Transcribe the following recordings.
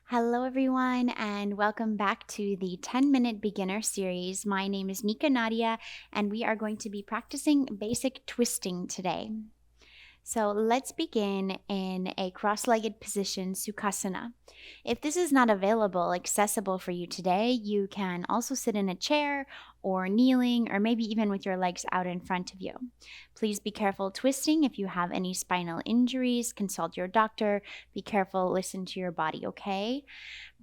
Hello, everyone, and welcome back to the 10-minute beginner series. My name is NikkaNadia, and we are going to be practicing basic twisting today. So let's begin in a cross-legged position, Sukhasana. If this is not accessible for you today, you can also sit in a chair or kneeling or maybe even with your legs out in front of you. Please be careful twisting. If you have any spinal injuries, consult your doctor. Be careful, listen to your body, okay?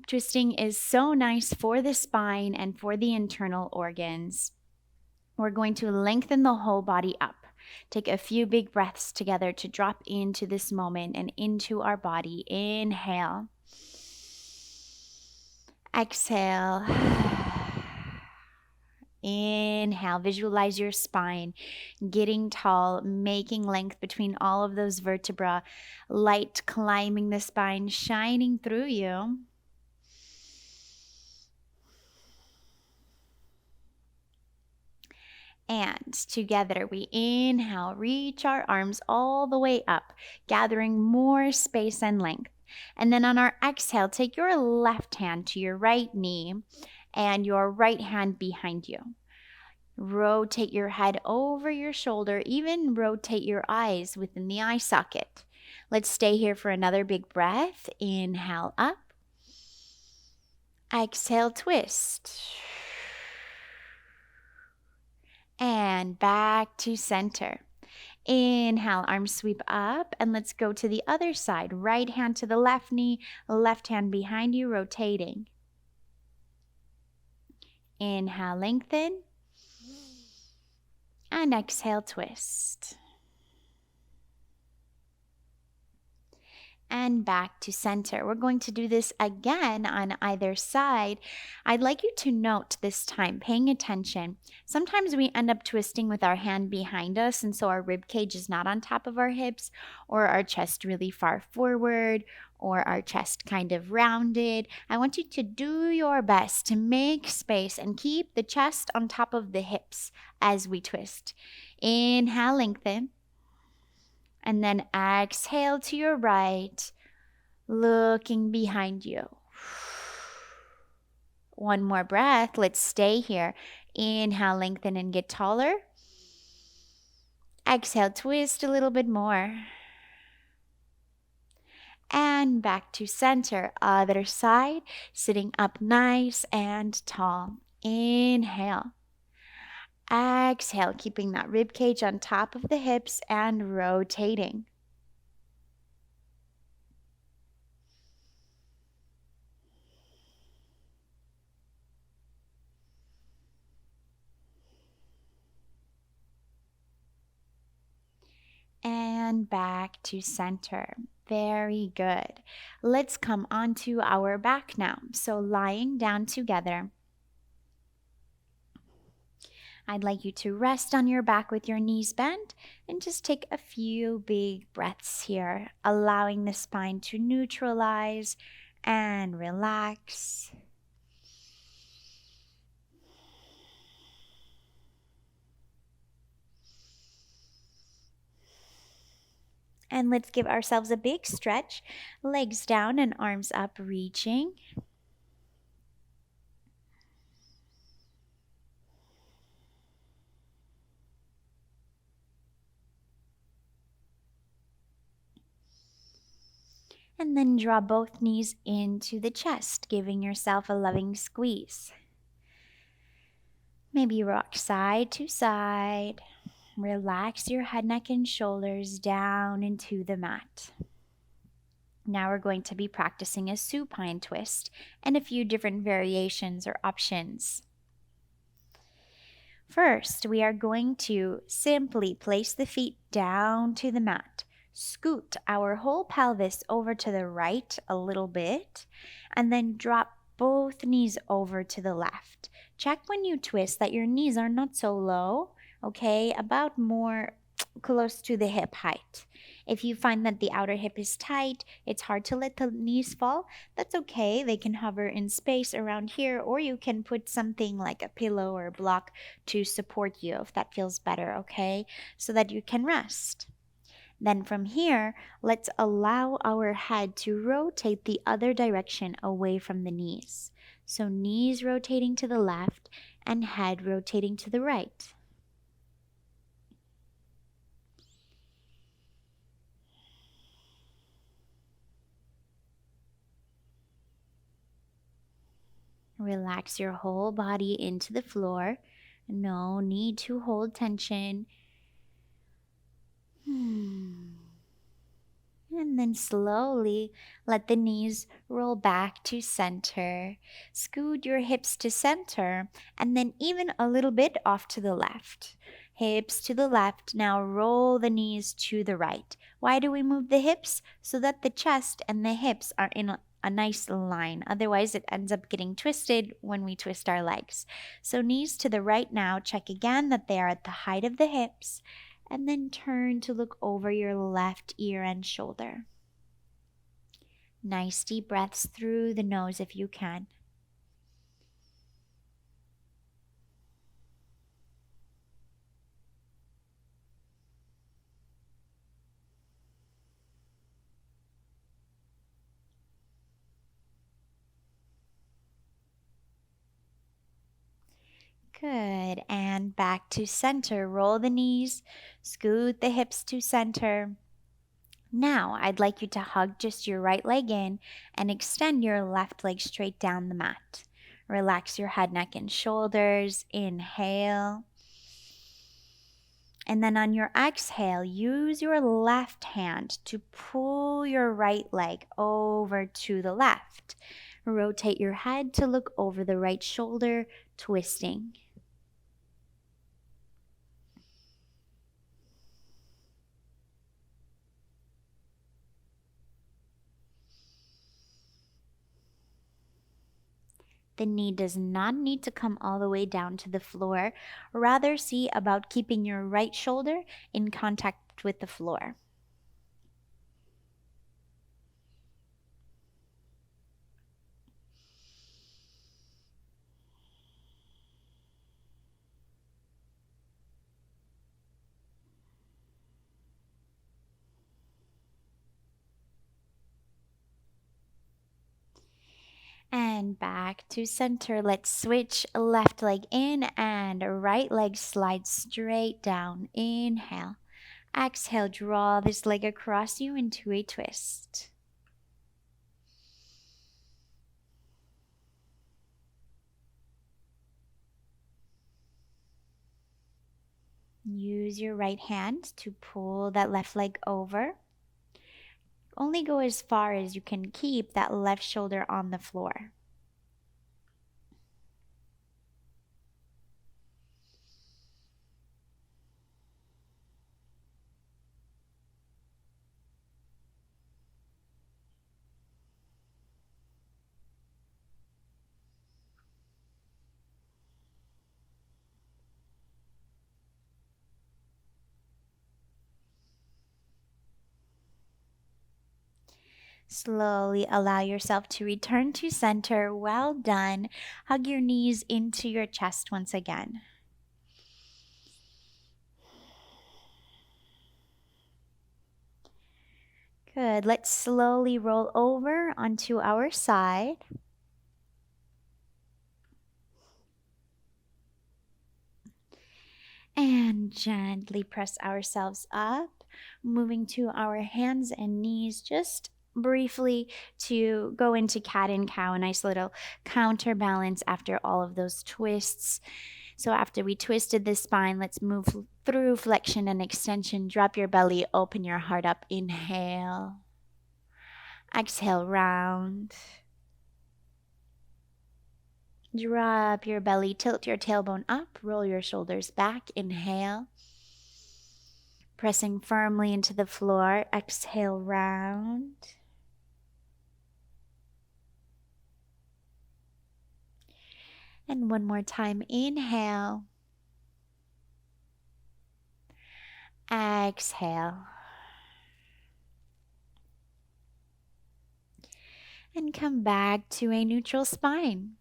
Twisting is so nice for the spine and for the internal organs. We're going to lengthen the whole body up. Take a few big breaths together to drop into this moment and into our body. Inhale. Exhale. Inhale. Visualize your spine getting tall, making length between all of those vertebrae. Light climbing the spine, shining through you. And together we inhale, reach our arms all the way up, gathering more space and length. And then on our exhale, take your left hand to your right knee and your right hand behind you. Rotate your head over your shoulder, even rotate your eyes within the eye socket. Let's stay here for another big breath. Inhale up. Exhale, twist. And back to center. Inhale, arms sweep up, and let's go to the other side. Right hand to the left knee, left hand behind you, rotating. Inhale, lengthen. And exhale, twist. And back to center. We're going to do this again on either side. I'd like you to note this time, paying attention. Sometimes we end up twisting with our hand behind us, and so our rib cage is not on top of our hips, or our chest really far forward, or our chest kind of rounded. I want you to do your best to make space and keep the chest on top of the hips as we twist. Inhale, lengthen. And then exhale to your right, looking behind you. One more breath. Let's stay here. Inhale, lengthen and get taller. Exhale, twist a little bit more. And back to center. Other side, sitting up nice and tall. Inhale. Exhale, keeping that rib cage on top of the hips and rotating. And back to center. Very good. Let's come onto our back now. So lying down together. I'd like you to rest on your back with your knees bent and just take a few big breaths here, allowing the spine to neutralize and relax. And let's give ourselves a big stretch, legs down and arms up, reaching. And then draw both knees into the chest, giving yourself a loving squeeze. Maybe rock side to side. Relax your head, neck, and shoulders down into the mat. Now we're going to be practicing a supine twist and a few different variations or options. First, we are going to simply place the feet down to the mat. Scoot our whole pelvis over to the right a little bit, and then drop both knees over to the left. Check when you twist that your knees are not so low, okay? About more close to the hip height. If you find that the outer hip is tight, it's hard to let the knees fall, that's okay. They can hover in space around here, or you can put something like a pillow or a block to support you if that feels better, okay? So that you can rest. Then from here, let's allow our head to rotate the other direction away from the knees. So knees rotating to the left and head rotating to the right. Relax your whole body into the floor. No need to hold tension. And then slowly let the knees roll back to center. Scoot your hips to center and then even a little bit off to the left. Hips to the left. Now roll the knees to the right. Why do we move the hips? So that the chest and the hips are in a nice line. Otherwise, it ends up getting twisted when we twist our legs. So knees to the right now. Check again that they are at the height of the hips. And then turn to look over your left ear and shoulder. Nice deep breaths through the nose if you can. Good. And back to center. Roll the knees, scoot the hips to center. Now, I'd like you to hug just your right leg in and extend your left leg straight down the mat. Relax your head, neck, and shoulders. Inhale. And then on your exhale, use your left hand to pull your right leg over to the left. Rotate your head to look over the right shoulder, twisting. The knee does not need to come all the way down to the floor. Rather, see about keeping your right shoulder in contact with the floor. And back to center. Let's switch left leg in and right leg slide straight down. Inhale. Exhale, draw this leg across you into a twist. Use your right hand to pull that left leg over. Only go as far as you can keep that left shoulder on the floor. Slowly allow yourself to return to center. Well done. Hug your knees into your chest once again. Good. Let's slowly roll over onto our side. And gently press ourselves up, moving to our hands and knees just briefly to go into cat and cow, a nice little counterbalance after all of those twists. So after we twisted the spine, let's move through flexion and extension. Drop your belly, open your heart up. Inhale. Exhale, round. Drop your belly, tilt your tailbone up, roll your shoulders back. Inhale. Pressing firmly into the floor. Exhale, round. And one more time. Inhale. Exhale. And come back to a neutral spine.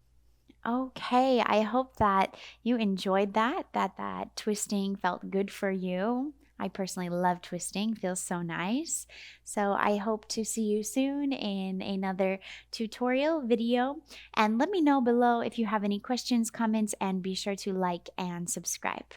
Okay, I hope that you enjoyed that twisting felt good for you. I personally love twisting, feels so nice. So I hope to see you soon in another tutorial video. And let me know below if you have any questions, comments, and be sure to like and subscribe.